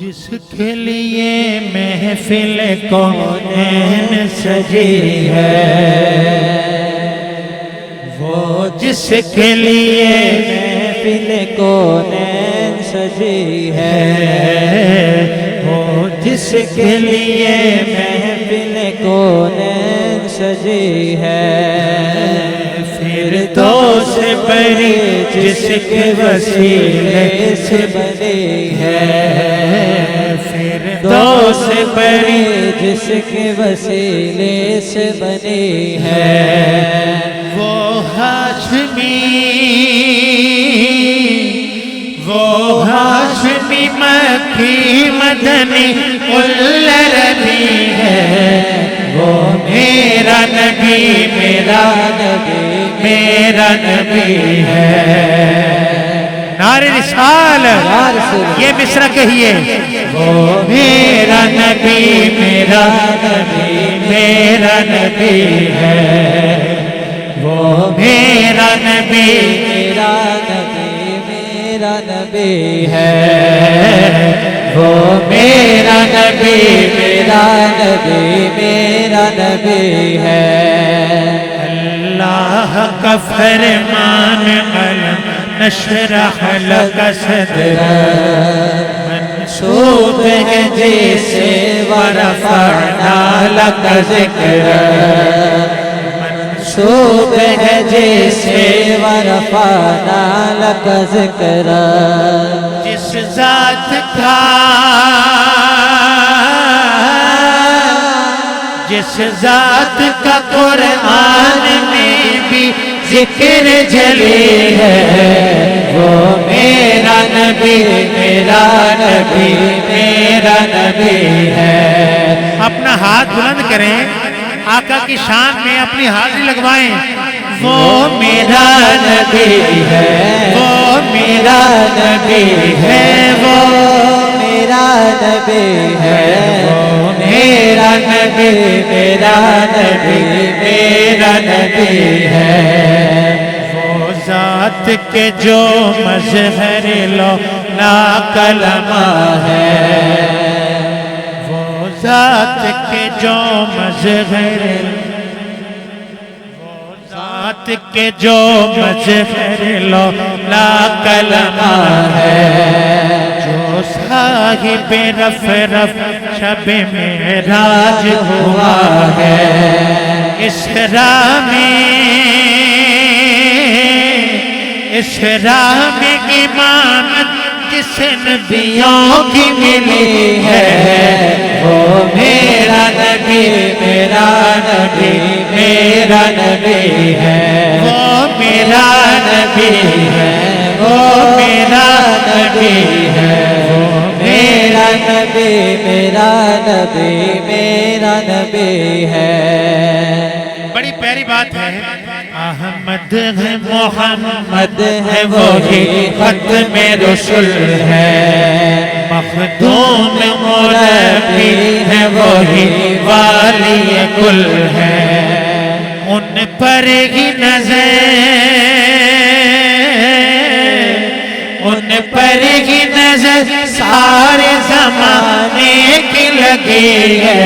جس کے لیے محفل کونین سجی ہے، وہ جس کے لیے محفل کونین سجی ہے، وہ جس کے لیے محفل کونین سجی ہے، فردوس بری جس کے وسیلے سے بنی ہے، فردوس بری جس کے وسیلے سے بنی ہے، وہ ہاشمی مکی مدنی العربی ہے، وہ میرا نبی میرا نبی ہے۔ نعرہ رسالت یہ مصرع کہیے، وہ میرا نبی میرا نبی ہے، وہ میرا نبی میرا نبی ہے، وہ میرا نبی میرا نبی ہے۔ اللہ کا فرمان علم نشرح لک صدرک منسوب ہے جیسے ورفعنا لک ذکرک، منسوب ہے جیسے ورفعنا لک ذکرک، جس ذات کا قرآن میں بھی ذکر جلی ہے، وہ میرا نبی ہے۔ اپنا ہاتھ بلند کریں، آقا کی شان میں اپنی حاضری لگوائیں، وہ میرا نبی ہے، وہ میرا نبی ہے، وہ میرا نبی ہے، میرا نبی ہے۔ وہ ذات کے جو مظہر لو لا کلمہ ہے، وہ ذات کے جو مظہر لو لا کلمہ ہے، جو صاحب رف شب معراج ہوا ہے، اسراء میں امامت جس نبیوں کی ملی ہے، وہ میرا نبی ہے، وہ میرا نبی ہے، وہ میرا نبی ہے، وہ میرا نبی ہے۔ بڑی پیاری بات ہے، احمد ہے محمد ہے وہی ختم رسول ہے، مخدوم مربی ہے وہی والی کل ہے، ان پر ہی نظر سارے زمانے کی لگی ہے،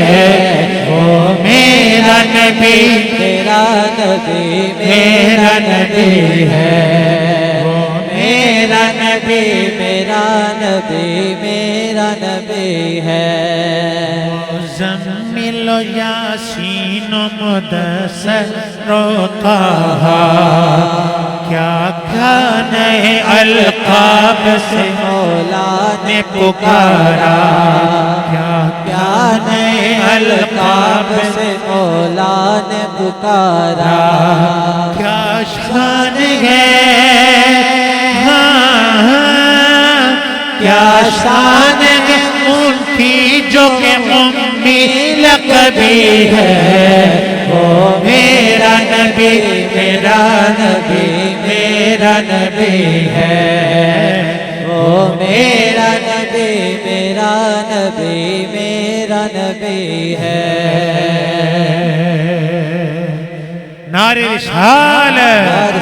وہ میرا نبی ہے، وہ میرا نبی ہے۔ مزمل و یاسین و مدثر و طٰہٰ، کیا نئے القاب سے مولا نے پکارا، کیا نئے القاب سے مولا نے پکارا، کیا شان ہے، کیا شان ہے ان کی جو کہ امی لقبی ہے، وہ میرا نبی ہے، وہ میرا نبی ہے۔ نعرہ رسالت۔